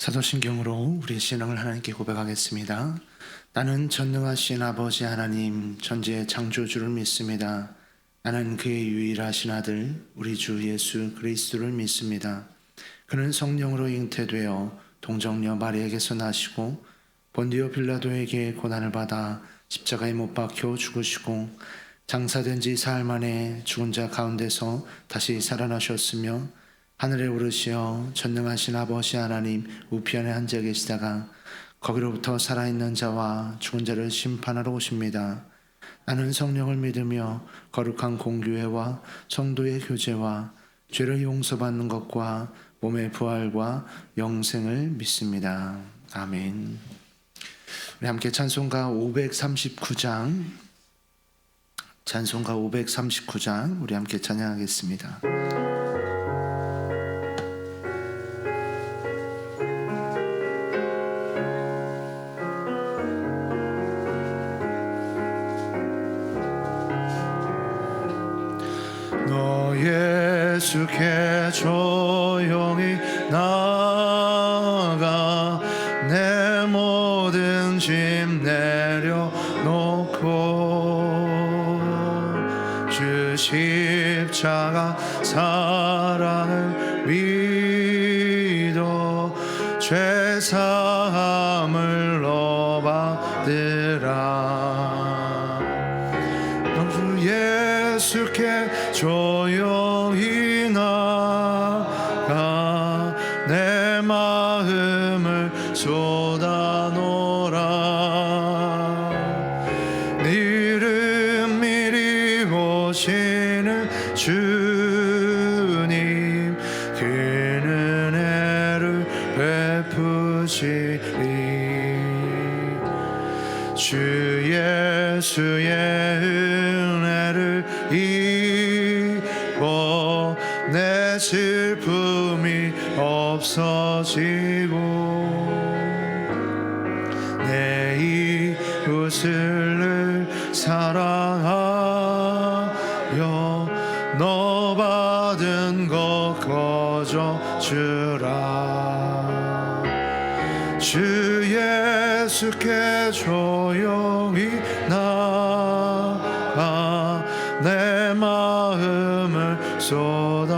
사도신경으로 우리의 신앙을 하나님께 고백하겠습니다. 나는 전능하신 아버지 하나님 천지의 창조주를 믿습니다. 나는 그의 유일하신 아들 우리 주 예수 그리스도를 믿습니다. 그는 성령으로 잉태되어 동정녀 마리에게서 나시고 본디오 빌라도에게 고난을 받아 십자가에 못 박혀 죽으시고 장사된 지 사흘 만에 죽은 자 가운데서 다시 살아나셨으며 하늘에 오르시어 전능하신 아버지 하나님 우편에 앉아 계시다가 거기로부터 살아있는 자와 죽은 자를 심판하러 오십니다. 나는 성령을 믿으며 거룩한 공교회와 성도의 교제와 죄를 용서받는 것과 몸의 부활과 영생을 믿습니다. 아멘. 우리 함께 찬송가 539장 우리 함께 찬양하겠습니다. 예수께 조용히 나아가 내 모든 짐 내려놓고 주 십자가 사랑을 믿어 죄사함을 너 받으라. 주 예수께 조용히 나가 내 마음을 쏟아놓으라. 네 이름 미리 보시는 주님 그 은혜를 베푸시리. 주 예수의 은혜를 입어 내 슬픔이 없어지고 내 이웃을 사랑하여 너 받은 것 거저 주라. 주 예수께 조용히 나가 내 마음을 쏟아놓으라.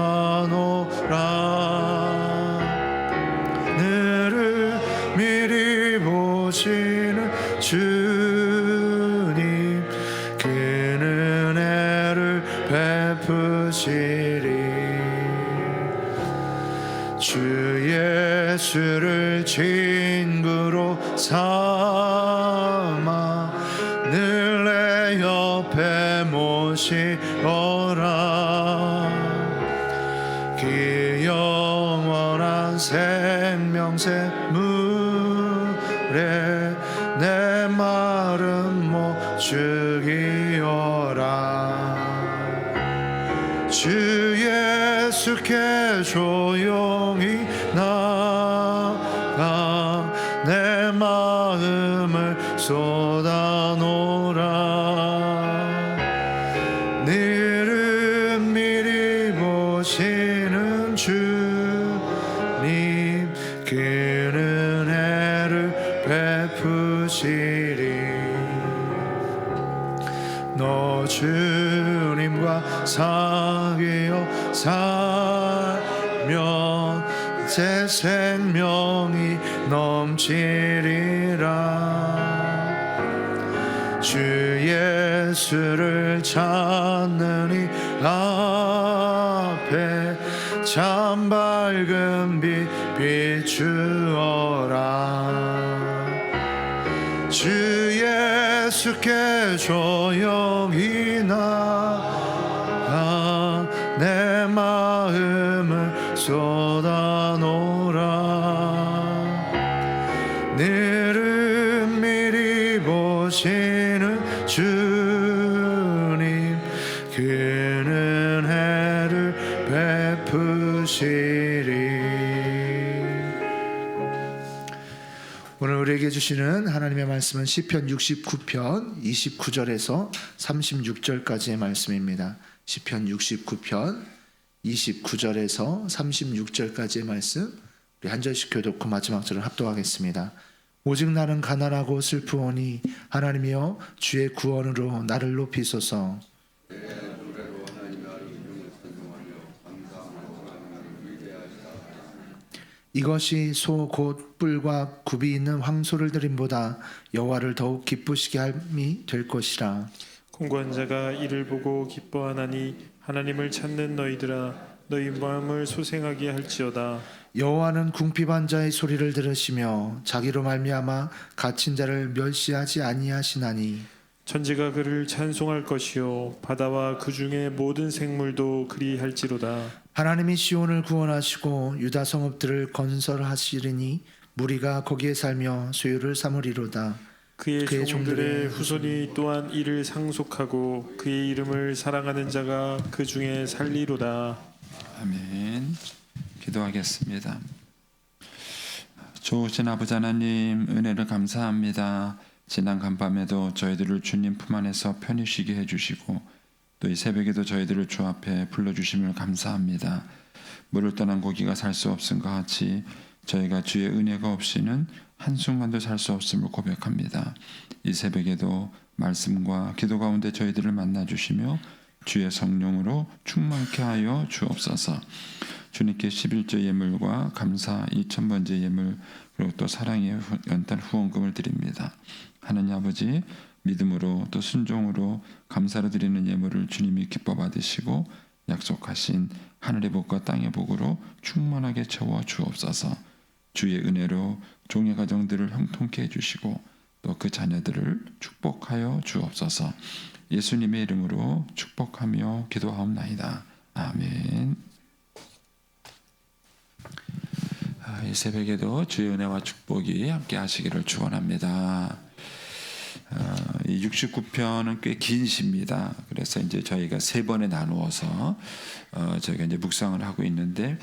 너를 미리 보시는 주님 그 은혜를 베푸시리. 주 예수를 친구로 삼아 늘 내 옆에 모시어라. 그 영원한 생명새 물에 내 마름 못 죽이어라. 주 예수께 조용히 나가 내 마음을 쏟아놓으라. 네 이름 미리 보시는 주님 그 은혜를 베푸시리. 너 주님과 사귀어 살면 새 생명이 넘치리라. 주 예수를 찾는 이 앞에 참 밝은 빛 비추어라. 주 예수께 조용히 나가 내 마음을 쏟아놓으라. 네 이름 미리 보시는 주님 그 은혜를 베푸시리. 오늘 우리에게 주시는 하나님의 말씀은 시편 69편 29절에서 36절까지의 말씀입니다. 시편 69편 29절에서 36절까지의 말씀 우리 한 절씩 교독 마지막 절을 합독하겠습니다. 오직 나는 가난하고 슬프오니 하나님이여 주의 구원으로 나를 높이소서. 이것이 소 곧 뿔과 굽이 있는 황소를 드림보다 여호와를 더욱 기쁘시게 함이 될 것이라. 공고한 자가 이를 보고 기뻐하나니 하나님을 찾는 너희들아 너희 마음을 소생하게 할지어다. 여호와는 궁핍한 자의 소리를 들으시며 자기로 말미암아 갇힌 자를 멸시하지 아니하시나니. 천지가 그를 찬송할 것이요 바다와 그 중에 모든 생물도 그리할지로다. 하나님이 시온을 구원하시고 유다 성읍들을 건설하시리니 무리가 거기에 살며 소유를 삼으리로다. 그의 그의 종들의 후손이 또한 이를 상속하고 그의 이름을 사랑하는 자가 그 중에 살리로다. 아멘. 기도하겠습니다. 좋으신 아버지 하나님, 은혜를 감사합니다. 지난 간밤에도 저희들을 주님 품 안에서 편히 쉬게 해주시고 또 이 새벽에도 저희들을 주 앞에 불러주심을 감사합니다. 물을 떠난 고기가 살 수 없음과 같이 저희가 주의 은혜가 없이는 한순간도 살 수 없음을 고백합니다. 이 새벽에도 말씀과 기도 가운데 저희들을 만나주시며 주의 성령으로 충만케 하여 주옵소서. 주님께 11조 예물과 감사 1,000번째 예물 그리고 또 사랑의 연단 후원금을 드립니다. 하나님 아버지, 믿음으로 또 순종으로 감사를 드리는 예물을 주님이 기뻐 받으시고 약속하신 하늘의 복과 땅의 복으로 충만하게 채워 주옵소서. 주의 은혜로 종의 가정들을 형통케 해주시고 또 그 자녀들을 축복하여 주옵소서. 예수님의 이름으로 축복하며 기도하옵나이다. 아멘. 이 새벽에도 주의 은혜와 축복이 함께 하시기를 축원합니다. 이 69편은 꽤 긴 시입니다. 그래서 이제 저희가 세 번에 나누어서 저희가 이제 묵상을 하고 있는데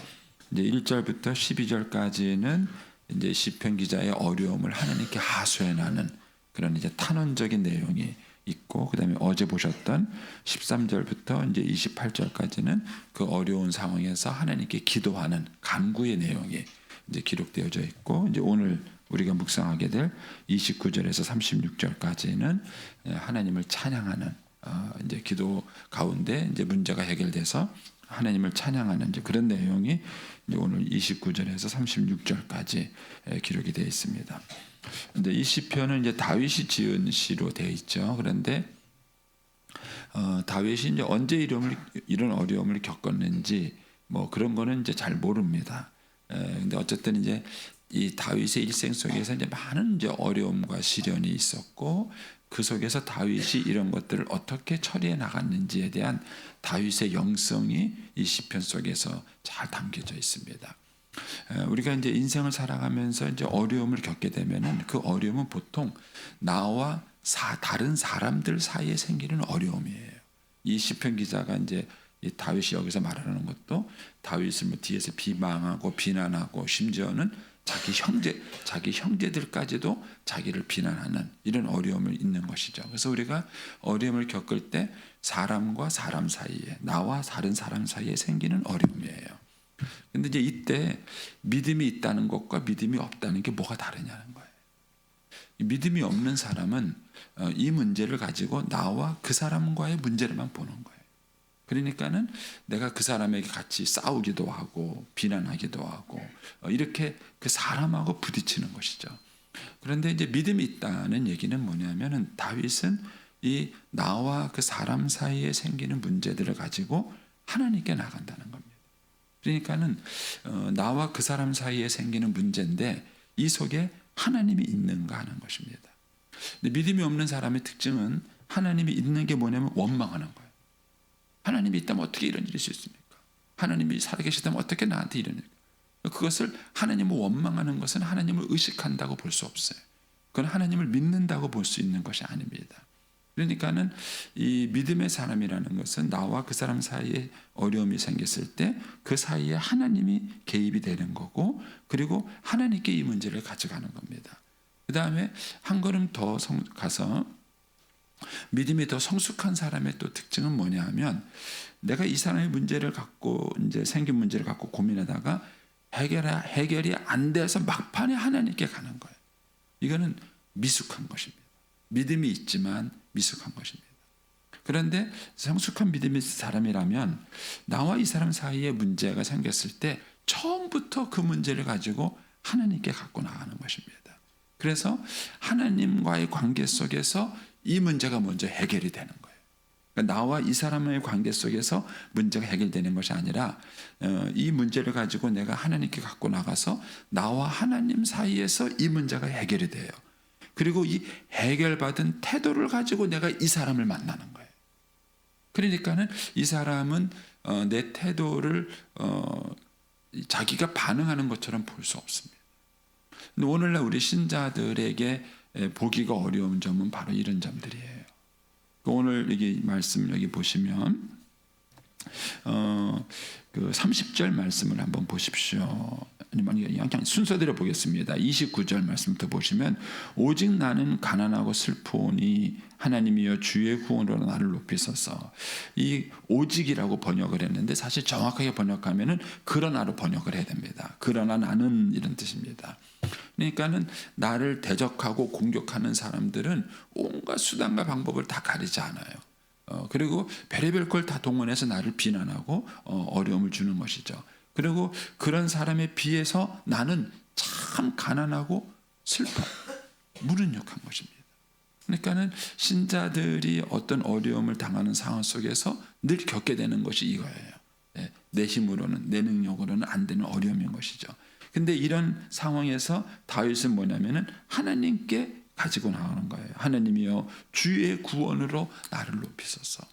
이제 1절부터 12절까지는 이제 시편 기자의 어려움을 하나님께 하소연하는 그런 이제 탄원적인 내용이 있고, 그다음에 어제 보셨던 13절부터 이제 28절까지는 그 어려운 상황에서 하나님께 기도하는 간구의 내용이 이제 기록되어져 있고, 이제 오늘 우리가 묵상하게 될 29절에서 36절까지는 하나님을 찬양하는 이제 기도 가운데 이제 문제가 해결돼서 하나님을 찬양하는 이제 그런 내용이 이제 오늘 29절에서 36절까지 기록이 되어 있습니다. 근데 이 시편은 이제 다윗이 지은 시로 되어 있죠. 그런데 다윗이 이제 언제 이런 어려움을 겪었는지 뭐 그런 거는 이제 잘 모릅니다. 근데 어쨌든 이제 이 다윗의 일생 속에서 이제 많은 이제 어려움과 시련이 있었고, 그 속에서 다윗이 이런 것들을 어떻게 처리해 나갔는지에 대한 다윗의 영성이 이 시편 속에서 잘 담겨져 있습니다. 우리가 이제 인생을 살아가면서 이제 어려움을 겪게 되면은 그 어려움은 보통 나와 다른 사람들 사이에 생기는 어려움이에요. 이 시편 기자가 이제 이 다윗이 여기서 말하는 것도 다윗을 뭐 뒤에서 비방하고 비난하고 심지어는 자기 형제들까지도 자기를 비난하는 이런 어려움을 있는 것이죠. 그래서 우리가 어려움을 겪을 때 사람과 사람 사이에, 나와 다른 사람 사이에 생기는 어려움이에요. 근데 이제 이때 믿음이 있다는 것과 믿음이 없다는 게 뭐가 다르냐는 거예요. 믿음이 없는 사람은 이 문제를 가지고 나와 그 사람과의 문제를만 보는 거예요. 그러니까는 내가 그 사람에게 같이 싸우기도 하고 비난하기도 하고 이렇게 그 사람하고 부딪히는 것이죠. 그런데 이제 믿음이 있다는 얘기는 뭐냐면은 다윗은 이 나와 그 사람 사이에 생기는 문제들을 가지고 하나님께 나간다는 겁니다. 그러니까는 나와 그 사람 사이에 생기는 문제인데 이 속에 하나님이 있는가 하는 것입니다. 근데 믿음이 없는 사람의 특징은 하나님이 있는 게 뭐냐면 원망하는 거예요. 하나님이 있다면 어떻게 이런 일이 있을 수 있습니까? 하나님이 살아계시다면 어떻게 나한테 이런 일? 그것을 하나님을 원망하는 것은 하나님을 의식한다고 볼 수 없어요. 그건 하나님을 믿는다고 볼 수 있는 것이 아닙니다. 그러니까는 이 믿음의 사람이라는 것은 나와 그 사람 사이에 어려움이 생겼을 때 그 사이에 하나님이 개입이 되는 거고, 그리고 하나님께 이 문제를 가져가는 겁니다. 그 다음에 한 걸음 더 가서 믿음이 더 성숙한 사람의 또 특징은 뭐냐 하면, 내가 이 사람의 문제를 갖고 이제 생긴 문제를 갖고 고민하다가 해결이 안 돼서 막판에 하나님께 가는 거예요. 이거는 미숙한 것입니다. 믿음이 있지만 미숙한 것입니다. 그런데 성숙한 믿음의 사람이라면 나와 이 사람 사이에 문제가 생겼을 때 처음부터 그 문제를 가지고 하나님께 갖고 나가는 것입니다. 그래서 하나님과의 관계 속에서 이 문제가 먼저 해결이 되는 거예요. 그러니까 나와 이 사람의 관계 속에서 문제가 해결되는 것이 아니라 이 문제를 가지고 내가 하나님께 갖고 나가서 나와 하나님 사이에서 이 문제가 해결이 돼요. 그리고 이 해결받은 태도를 가지고 내가 이 사람을 만나는 거예요. 그러니까는 이 사람은 내 태도를 자기가 반응하는 것처럼 볼 수 없습니다. 근데 오늘날 우리 신자들에게 보기가 어려운 점은 바로 이런 점들이에요. 오늘 여기 말씀 여기 보시면 그 30절 말씀을 한번 보십시오. 그냥 순서대로 보겠습니다. 29절 말씀부터 보시면 오직 나는 가난하고 슬프오니 하나님이여 주의 구원으로 나를 높이소서. 이 오직이라고 번역을 했는데 사실 정확하게 번역하면은 그러나로 번역을 해야 됩니다. 그러나 나는 이런 뜻입니다. 그러니까는 나를 대적하고 공격하는 사람들은 온갖 수단과 방법을 다 가리지 않아요. 그리고 별의별 걸 다 동원해서 나를 비난하고 어려움을 주는 것이죠. 그리고 그런 사람에 비해서 나는 참 가난하고 슬퍼, 무능력한 것입니다. 그러니까는 신자들이 어떤 어려움을 당하는 상황 속에서 늘 겪게 되는 것이 이거예요. 내 힘으로는, 내 능력으로는 안 되는 어려움인 것이죠. 근데 이런 상황에서 다윗은 뭐냐면은 하나님께 가지고 나오는 거예요. 하나님이여 주의 구원으로 나를 높이소서.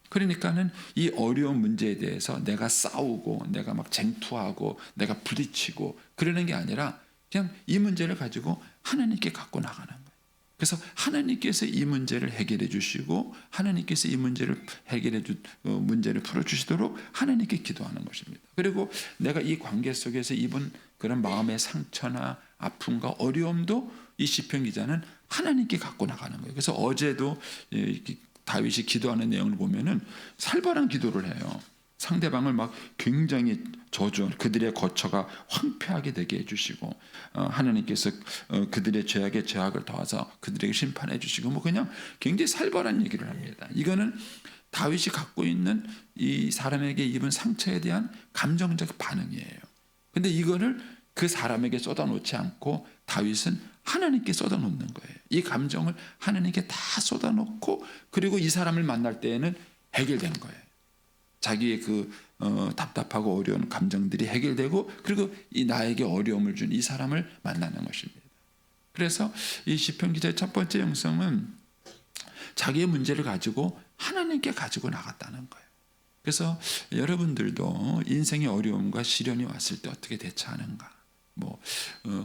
그러니까는 이 어려운 문제에 대해서 내가 싸우고 내가 막 쟁투하고 내가 부딪히고 그러는 게 아니라 그냥 이 문제를 가지고 하나님께 갖고 나가는 거예요. 그래서 하나님께서 이 문제를 해결해 주시고 하나님께서 이 문제를 문제를 풀어 주시도록 하나님께 기도하는 것입니다. 그리고 내가 이 관계 속에서 입은 그런 마음의 상처나 아픔과 어려움도 이 시편 기자는 하나님께 갖고 나가는 거예요. 그래서 어제도 다윗이 기도하는 내용을 보면은 살벌한 기도를 해요. 상대방을 막 굉장히 저주, 그들의 거처가 황폐하게 되게 해주시고 하나님께서 그들의 죄악에 죄악을 더하사 그들에게 심판해 주시고 뭐 그냥 굉장히 살벌한 얘기를 합니다. 이거는 다윗이 갖고 있는 이 사람에게 입은 상처에 대한 감정적 반응이에요. 근데 이거를 그 사람에게 쏟아놓지 않고 다윗은 하나님께 쏟아놓는 거예요. 이 감정을 하나님께 다 쏟아놓고 그리고 이 사람을 만날 때에는 해결된 거예요. 자기의 그 답답하고 어려운 감정들이 해결되고 그리고 이 나에게 어려움을 준 이 사람을 만나는 것입니다. 그래서 이 시편 기자의 첫 번째 영성은 자기의 문제를 가지고 하나님께 가지고 나갔다는 거예요. 그래서 여러분들도 인생의 어려움과 시련이 왔을 때 어떻게 대처하는가? 뭐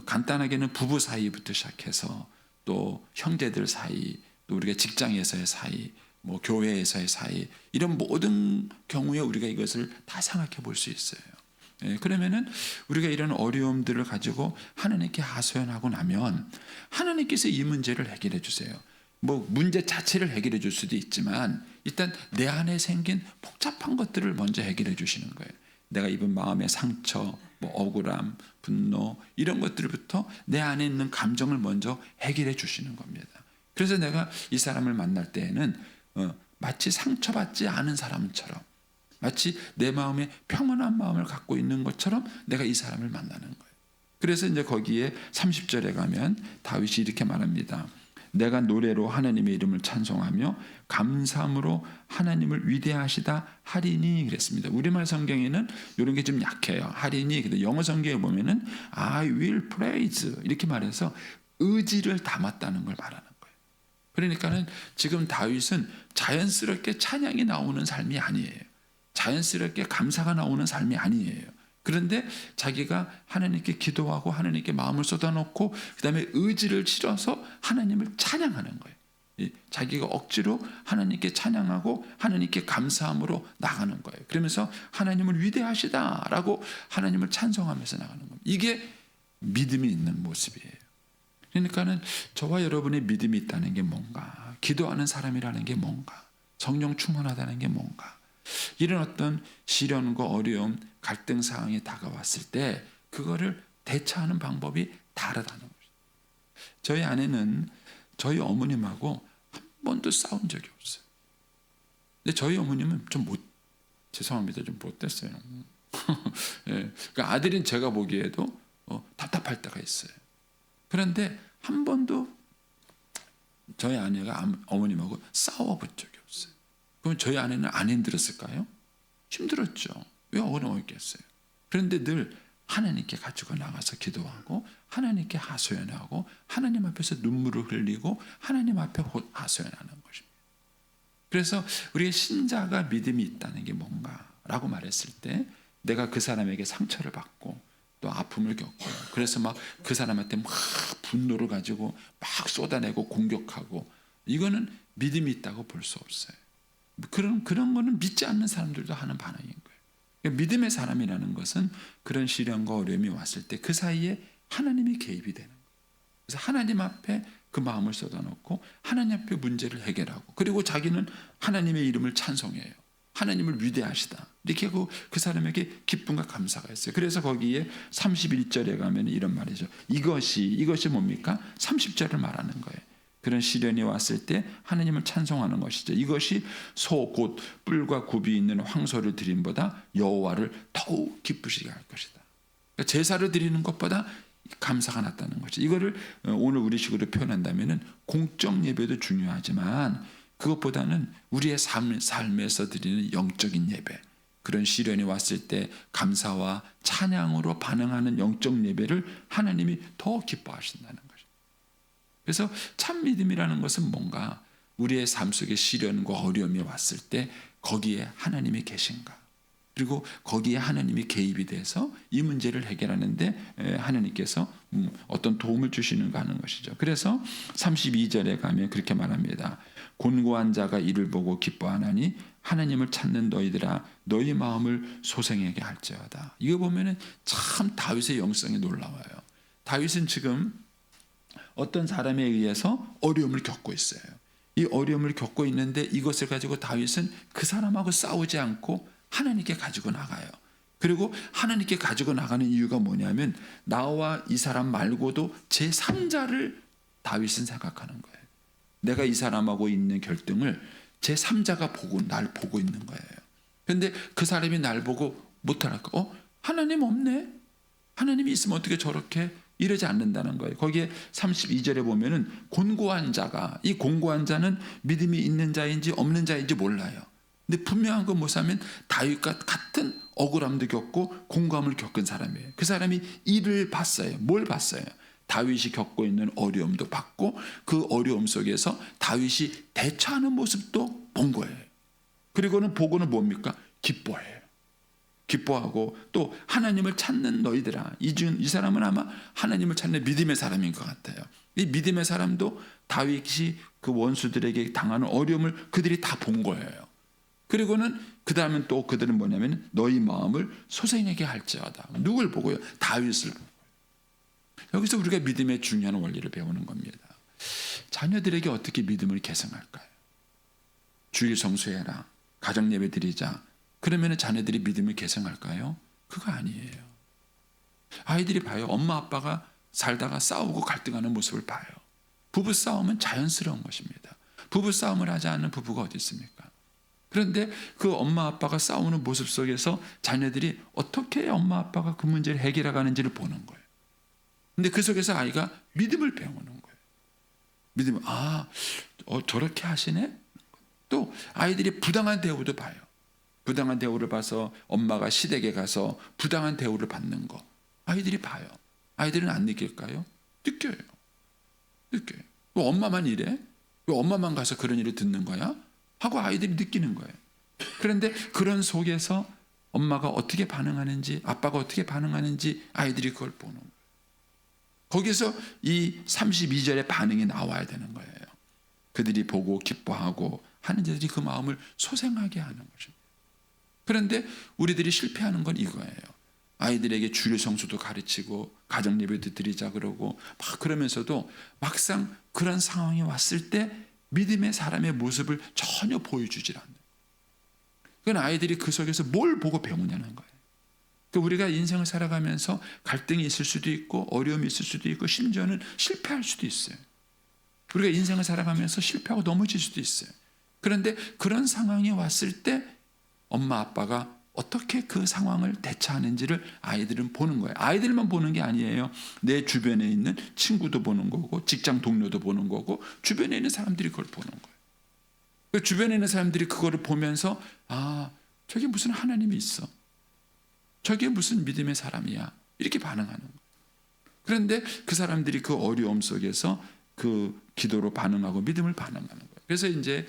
간단하게는 부부 사이부터 시작해서 또 형제들 사이, 또 우리가 직장에서의 사이, 뭐 교회에서의 사이 이런 모든 경우에 우리가 이것을 다 생각해 볼 수 있어요. 그러면은 우리가 이런 어려움들을 가지고 하나님께 하소연하고 나면 하나님께서 이 문제를 해결해 주세요. 뭐 문제 자체를 해결해 줄 수도 있지만 일단 내 안에 생긴 복잡한 것들을 먼저 해결해 주시는 거예요. 내가 입은 마음의 상처, 뭐 억울함, 분노 이런 것들부터 내 안에 있는 감정을 먼저 해결해 주시는 겁니다. 그래서 내가 이 사람을 만날 때에는 마치 상처받지 않은 사람처럼 마치 내 마음에 평온한 마음을 갖고 있는 것처럼 내가 이 사람을 만나는 거예요. 그래서 이제 거기에 30절에 가면 다윗이 이렇게 말합니다. 내가 노래로 하나님의 이름을 찬송하며 감사함으로 하나님을 위대하시다 하리니 그랬습니다. 우리말 성경에는 이런 게 좀 약해요. 하리니. 근데 영어 성경에 보면은 I will praise 이렇게 말해서 의지를 담았다는 걸 말하는 거예요. 그러니까는 지금 다윗은 자연스럽게 찬양이 나오는 삶이 아니에요. 자연스럽게 감사가 나오는 삶이 아니에요. 그런데 자기가 하나님께 기도하고 하나님께 마음을 쏟아놓고 그 다음에 의지를 실어서 하나님을 찬양하는 거예요. 자기가 억지로 하나님께 찬양하고 하나님께 감사함으로 나가는 거예요. 그러면서 하나님을 위대하시다라고 하나님을 찬송하면서 나가는 겁니다. 이게 믿음이 있는 모습이에요. 그러니까는 저와 여러분의 믿음이 있다는 게 뭔가, 기도하는 사람이라는 게 뭔가, 성령 충만하다는 게 뭔가, 이런 어떤 시련과 어려움, 갈등 상황이 다가왔을 때 그거를 대처하는 방법이 다르다는 거죠. 저희 아내는 저희 어머님하고 한 번도 싸운 적이 없어요. 근데 저희 어머님은 죄송합니다. 좀 못됐어요. 예, 그러니까 아들인 제가 보기에도 답답할 때가 있어요. 그런데 한 번도 저희 아내가 어머님하고 싸워본 적이 없어요. 그럼 저희 아내는 안 힘들었을까요? 힘들었죠. 왜 어려웠겠어요? 그런데 늘 하나님께 가지고 나가서 기도하고 하나님께 하소연하고 하나님 앞에서 눈물을 흘리고 하나님 앞에 하소연하는 것입니다. 그래서 우리의 신자가 믿음이 있다는 게 뭔가라고 말했을 때 내가 그 사람에게 상처를 받고 또 아픔을 겪고 그래서 막 그 사람한테 막 분노를 가지고 막 쏟아내고 공격하고 이거는 믿음이 있다고 볼 수 없어요. 그런 거는 믿지 않는 사람들도 하는 반응인 거예요. 그러니까 믿음의 사람이라는 것은 그런 시련과 어려움이 왔을 때 그 사이에 하나님이 개입이 되는 거예요. 그래서 하나님 앞에 그 마음을 쏟아놓고 하나님 앞에 문제를 해결하고 그리고 자기는 하나님의 이름을 찬송해요. 하나님을 위대하시다. 이렇게 하고 그 사람에게 기쁨과 감사가 있어요. 그래서 거기에 31절에 가면 이런 말이죠. 이것이 뭡니까? 30절을 말하는 거예요. 그런 시련이 왔을 때 하나님을 찬송하는 것이죠. 이것이 소 곧 뿔과 굽이 있는 황소를 드림보다 여호와를 더욱 기쁘시게 할 것이다. 그러니까 제사를 드리는 것보다 감사가 낫다는 거죠. 이거를 오늘 우리식으로 표현한다면은 공적 예배도 중요하지만 그것보다는 우리의 삶에서 드리는 영적인 예배, 그런 시련이 왔을 때 감사와 찬양으로 반응하는 영적 예배를 하나님이 더 기뻐하신다는 거죠. 그래서 참 믿음이라는 것은 뭔가 우리의 삶 속에 시련과 어려움이 왔을 때 거기에 하나님이 계신가, 그리고 거기에 하나님이 개입이 돼서 이 문제를 해결하는데 하나님께서 어떤 도움을 주시는가 하는 것이죠. 그래서 32절에 가면 그렇게 말합니다. 곤고한 자가 이를 보고 기뻐하나니 하나님을 찾는 너희들아 너희 마음을 소생하게 할지어다. 이거 보면은 참 다윗의 영성이 놀라워요. 다윗은 지금 어떤 사람에 의해서 어려움을 겪고 있어요. 이 어려움을 겪고 있는데 이것을 가지고 다윗은 그 사람하고 싸우지 않고 하나님께 가지고 나가요. 그리고 하나님께 가지고 나가는 이유가 뭐냐면 나와 이 사람 말고도 제3자를 다윗은 생각하는 거예요. 내가 이 사람하고 있는 결등을 제3자가 날 보고 있는 거예요. 그런데 그 사람이 날 보고 못하니까 하나님 없네? 하나님이 있으면 어떻게 저렇게 이러지 않는다는 거예요. 거기에 32절에 보면은 곤고한 자가, 이 곤고한 자는 믿음이 있는 자인지 없는 자인지 몰라요. 근데 분명한 건 뭐냐면 다윗과 같은 억울함도 겪고 공감을 겪은 사람이에요. 그 사람이 이를 봤어요. 뭘 봤어요? 다윗이 겪고 있는 어려움도 봤고 그 어려움 속에서 다윗이 대처하는 모습도 본 거예요. 그리고는 보고는 뭡니까? 기뻐해요. 기뻐하고 또 하나님을 찾는 너희들아. 이 사람은 아마 하나님을 찾는 믿음의 사람인 것 같아요. 이 믿음의 사람도 다윗이 그 원수들에게 당하는 어려움을 그들이 다 본 거예요. 그리고는 그 다음엔 또 그들은 뭐냐면 너희 마음을 소생하게 할지어다. 누굴 보고요? 다윗을 보고. 여기서 우리가 믿음의 중요한 원리를 배우는 겁니다. 자녀들에게 어떻게 믿음을 계승할까요? 주일 성수해라, 가정 예배 드리자. 그러면 자녀들이 믿음을 계승할까요? 그거 아니에요. 아이들이 봐요. 엄마 아빠가 살다가 싸우고 갈등하는 모습을 봐요. 부부 싸움은 자연스러운 것입니다. 부부 싸움을 하지 않는 부부가 어디 있습니까? 그런데 그 엄마 아빠가 싸우는 모습 속에서 자녀들이 어떻게 엄마 아빠가 그 문제를 해결해 가는지를 보는 거예요. 근데 그 속에서 아이가 믿음을 배우는 거예요. 믿음을 저렇게 하시네? 또 아이들이 부당한 대우도 봐요. 부당한 대우를 봐서 엄마가 시댁에 가서 부당한 대우를 받는 거 아이들이 봐요. 아이들은 안 느낄까요? 느껴요. 왜 엄마만 이래? 왜 엄마만 가서 그런 일을 듣는 거야? 하고 아이들이 느끼는 거예요. 그런데 그런 속에서 엄마가 어떻게 반응하는지 아빠가 어떻게 반응하는지 아이들이 그걸 보는 거예요. 거기서 이 32절의 반응이 나와야 되는 거예요. 그들이 보고 기뻐하고 하는 자들이 그 마음을 소생하게 하는 것입니다. 그런데 우리들이 실패하는 건 이거예요. 아이들에게 주일 성수도 가르치고 가정 예배도 드리자 그러고 막 그러면서도 막상 그런 상황이 왔을 때 믿음의 사람의 모습을 전혀 보여주질 않는. 그건 아이들이 그 속에서 뭘 보고 배우냐는 거예요. 그 우리가 인생을 살아가면서 갈등이 있을 수도 있고 어려움이 있을 수도 있고 심지어는 실패할 수도 있어요. 우리가 인생을 살아가면서 실패하고 넘어질 수도 있어요. 그런데 그런 상황이 왔을 때 엄마 아빠가 어떻게 그 상황을 대처하는지를 아이들은 보는 거예요. 아이들만 보는 게 아니에요. 내 주변에 있는 친구도 보는 거고 직장 동료도 보는 거고 주변에 있는 사람들이 그걸 보는 거예요. 그 주변에 있는 사람들이 그거를 보면서 아, 저게 무슨 하나님이 있어. 저게 무슨 믿음의 사람이야. 이렇게 반응하는 거예요. 그런데 그 사람들이 그 어려움 속에서 그 기도로 반응하고 믿음을 반응하는 거예요. 그래서 이제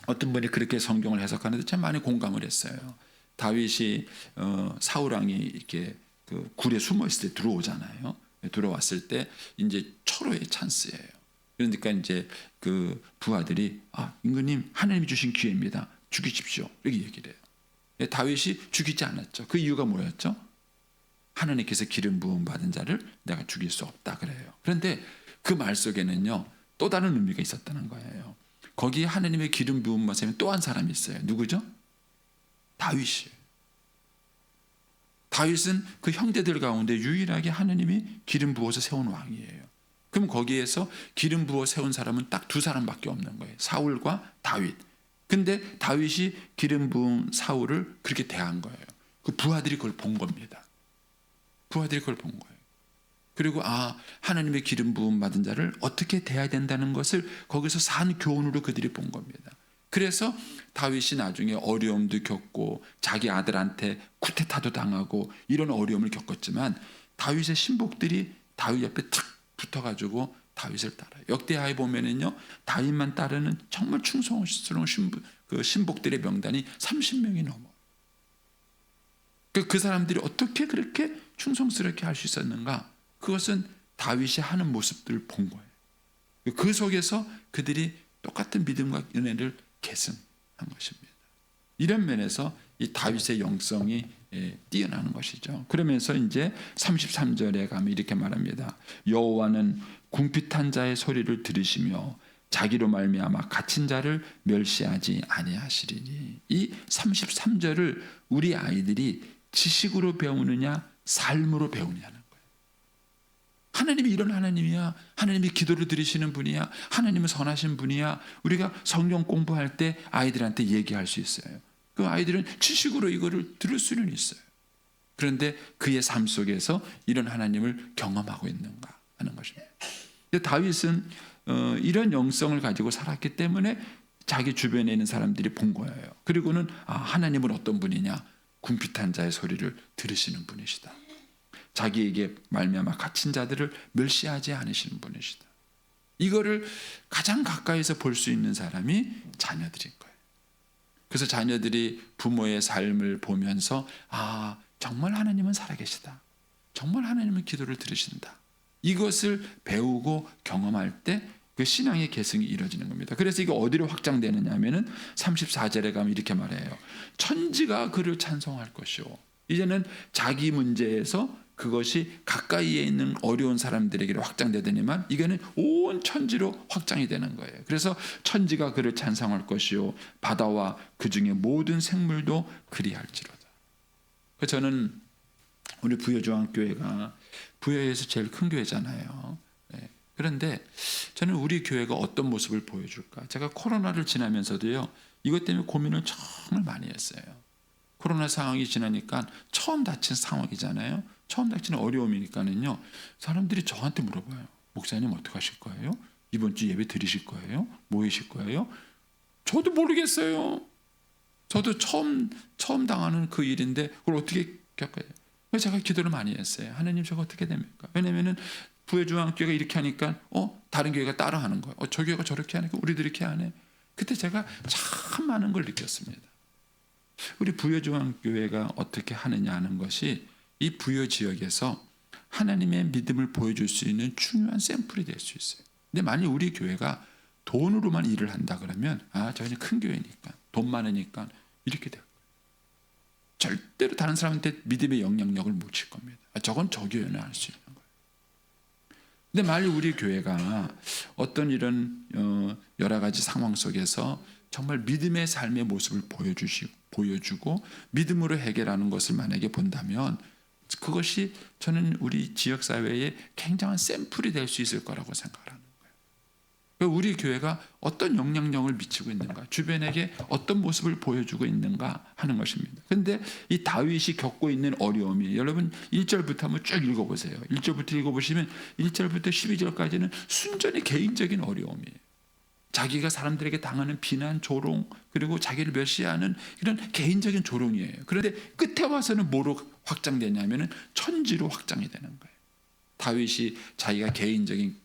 어떤 분이 그렇게 성경을 해석하는데 참 많이 공감을 했어요. 다윗이 사울 왕이 이렇게 그 굴에 숨어 있을 때 들어오잖아요. 들어왔을 때 이제 철호의 찬스예요. 그러니까 이제 그 부하들이 임금님 하나님이 주신 기회입니다. 죽이십시오. 이렇게 얘기를 해요. 다윗이 죽이지 않았죠. 그 이유가 뭐였죠? 하나님께서 기름 부음 받은 자를 내가 죽일 수 없다 그래요. 그런데 그 말 속에는요 또 다른 의미가 있었다는 거예요. 거기에 하나님의 기름 부음 받으면 또 한 사람이 있어요. 누구죠? 다윗이에요. 다윗은 그 형제들 가운데 유일하게 하나님이 기름 부어서 세운 왕이에요. 그럼 거기에서 기름 부어 세운 사람은 딱 두 사람밖에 없는 거예요. 사울과 다윗. 근데 다윗이 기름 부은 사울을 그렇게 대한 거예요. 그 부하들이 그걸 본 겁니다. 부하들이 그걸 본 거예요. 그리고 하나님의 기름 부음 받은 자를 어떻게 대해야 된다는 것을 거기서 산 교훈으로 그들이 본 겁니다. 그래서 다윗이 나중에 어려움도 겪고 자기 아들한테 쿠데타도 당하고 이런 어려움을 겪었지만 다윗의 신복들이 다윗 옆에 탁 붙어가지고 다윗을 따라요. 역대하에 보면은요 다윗만 따르는 정말 충성스러운 신복들의 명단이 30명이 넘어. 그 사람들이 어떻게 그렇게 충성스럽게 할 수 있었는가? 그것은 다윗이 하는 모습들을 본 거예요. 그 속에서 그들이 똑같은 믿음과 은혜를 계승한 것입니다. 이런 면에서 이 다윗의 영성이 뛰어나는 것이죠. 그러면서 이제 33절에 가면 이렇게 말합니다. 여호와는 궁핍한 자의 소리를 들으시며 자기로 말미암아 갇힌 자를 멸시하지 아니하시리니. 이 33절을 우리 아이들이 지식으로 배우느냐 삶으로 배우느냐는 거예요. 하나님이 이런 하나님이야. 하나님이 기도를 들으시는 분이야. 하나님은 선하신 분이야. 우리가 성경 공부할 때 아이들한테 얘기할 수 있어요. 그 아이들은 지식으로 이거를 들을 수는 있어요. 그런데 그의 삶 속에서 이런 하나님을 경험하고 있는가 하는 것입니다. 다윗은 이런 영성을 가지고 살았기 때문에 자기 주변에 있는 사람들이 본 거예요. 그리고는 하나님은 어떤 분이냐? 궁핍한 자의 소리를 들으시는 분이시다. 자기에게 말미암아 갇힌 자들을 멸시하지 않으시는 분이시다. 이거를 가장 가까이서 볼 수 있는 사람이 자녀들인 거예요. 그래서 자녀들이 부모의 삶을 보면서 정말 하나님은 살아계시다. 정말 하나님은 기도를 들으신다. 이것을 배우고 경험할 때 그 신앙의 계승이 이루어지는 겁니다. 그래서 이게 어디로 확장되느냐 하면은 34절에 가면 이렇게 말해요. 천지가 그를 찬송할 것이요. 이제는 자기 문제에서 그것이 가까이에 있는 어려운 사람들에게 확장되더니만 이거는 온 천지로 확장이 되는 거예요. 그래서 천지가 그를 찬송할 것이요 바다와 그 중에 모든 생물도 그리할지로다. 저는 우리 부여중앙교회가 부여에서 제일 큰 교회잖아요. 그런데 저는 우리 교회가 어떤 모습을 보여줄까? 제가 코로나를 지나면서도요 이것 때문에 고민을 정말 많이 했어요. 코로나 상황이 지나니까 처음 닥친 상황이잖아요. 처음 닥치는 어려움이니까는요 사람들이 저한테 물어봐요. 목사님 어떻게 하실 거예요? 이번 주 예배 드리실 거예요? 모이실 거예요? 저도 모르겠어요. 저도 처음 당하는 그 일인데 그걸 어떻게 겪어요? 그래서 제가 기도를 많이 했어요. 하나님 저거 어떻게 됩니까? 왜냐면은 부여중앙교회가 이렇게 하니까 다른 교회가 따라 하는 거예요. 저 교회가 저렇게 하니까 우리도 이렇게 하네. 그때 제가 참 많은 걸 느꼈습니다. 우리 부여중앙교회가 어떻게 하느냐 하는 것이 이 부여 지역에서 하나님의 믿음을 보여줄 수 있는 중요한 샘플이 될 수 있어요. 근데 만약 우리 교회가 돈으로만 일을 한다 그러면 저희는 큰 교회니까 돈 많으니까 이렇게 돼요. 절대로 다른 사람한테 믿음의 영향력을 못 칠 겁니다. 저건 저 교회는 할 수 있는 거예요. 근데 만약 우리 교회가 어떤 이런 여러 가지 상황 속에서 정말 믿음의 삶의 모습을 보여주고 믿음으로 해결하는 것을 만약에 본다면 그것이 저는 우리 지역사회에 굉장한 샘플이 될 수 있을 거라고 생각합니다. 우리 교회가 어떤 영향력을 미치고 있는가, 주변에게 어떤 모습을 보여주고 있는가 하는 것입니다. 그런데 이 다윗이 겪고 있는 어려움이, 여러분 1절부터 한번 쭉 읽어보세요. 1절부터 읽어보시면 1절부터 12절까지는 순전히 개인적인 어려움이에요. 자기가 사람들에게 당하는 비난, 조롱, 그리고 자기를 멸시하는 이런 개인적인 조롱이에요. 그런데 끝에 와서는 뭐로 확장되냐면 천지로 확장이 되는 거예요. 다윗이 자기가 개인적인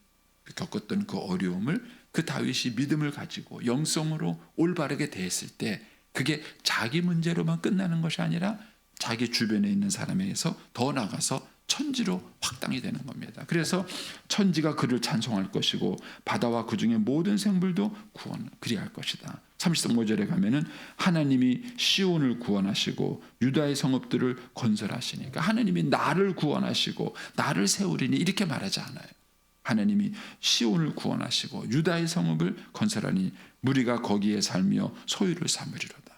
겪었던 그 어려움을 그 다윗이 믿음을 가지고 영성으로 올바르게 대했을 때 그게 자기 문제로만 끝나는 것이 아니라 자기 주변에 있는 사람에게서 더 나가서 천지로 확장이 되는 겁니다. 그래서 천지가 그를 찬송할 것이고 바다와 그 중에 모든 생물도 그리할 것이다. 33절에 가면은 하나님이 시온을 구원하시고 유다의 성읍들을 건설하시니까 하나님이 나를 구원하시고 나를 세우리니 이렇게 말하지 않아요. 하나님이 시온을 구원하시고 유다의 성읍을 건설하니 무리가 거기에 살며 소유를 삼으리로다.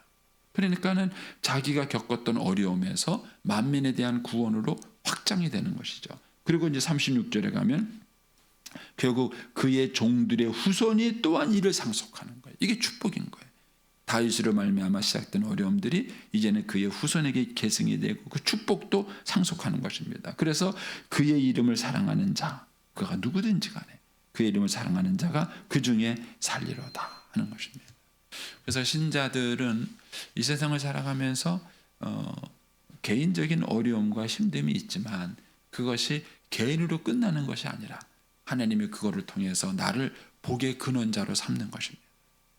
그러니까는 자기가 겪었던 어려움에서 만민에 대한 구원으로 확장이 되는 것이죠. 그리고 이제 36절에 가면 결국 그의 종들의 후손이 또한 이를 상속하는 거예요. 이게 축복인 거예요. 다윗으로 말미암아 시작된 어려움들이 이제는 그의 후손에게 계승이 되고 그 축복도 상속하는 것입니다. 그래서 그의 이름을 사랑하는 자, 그가 누구든지 간에 그의 이름을 사랑하는 자가 그 중에 살리로다 하는 것입니다. 그래서 신자들은 이 세상을 살아가면서 개인적인 어려움과 힘듦이 있지만 그것이 개인으로 끝나는 것이 아니라 하나님이 그거를 통해서 나를 복의 근원자로 삼는 것입니다.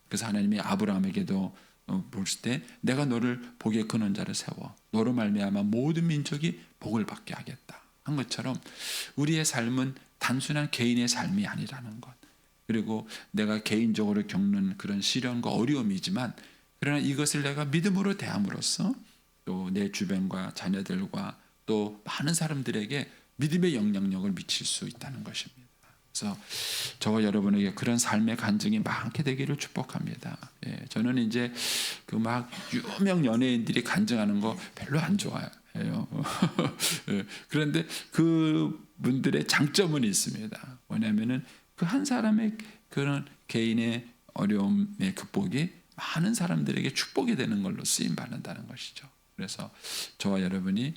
그래서 하나님이 아브라함에게도 보실 때 내가 너를 복의 근원자로 세워 너로 말미암아 모든 민족이 복을 받게 하겠다 한 것처럼 우리의 삶은 단순한 개인의 삶이 아니라는 것, 그리고 내가 개인적으로 겪는 그런 시련과 어려움이지만 그러나 이것을 내가 믿음으로 대함으로써 또 내 주변과 자녀들과 또 많은 사람들에게 믿음의 영향력을 미칠 수 있다는 것입니다. 그래서 저와 여러분에게 그런 삶의 간증이 많게 되기를 축복합니다. 예, 저는 이제 그 막 유명 연예인들이 간증하는 거 별로 안 좋아해요. 예, 그런데 그 분들의 장점은 있습니다. 뭐냐면은 그 한 사람의 그런 개인의 어려움의 극복이 많은 사람들에게 축복이 되는 걸로 쓰임 받는다는 것이죠. 그래서 저와 여러분이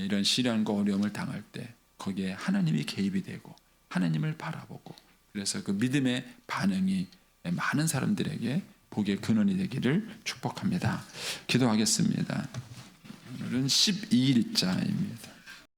이런 시련과 어려움을 당할 때 거기에 하나님이 개입이 되고 하나님을 바라보고 그래서 그 믿음의 반응이 많은 사람들에게 복의 근원이 되기를 축복합니다. 기도하겠습니다. 오늘은 12일자입니다.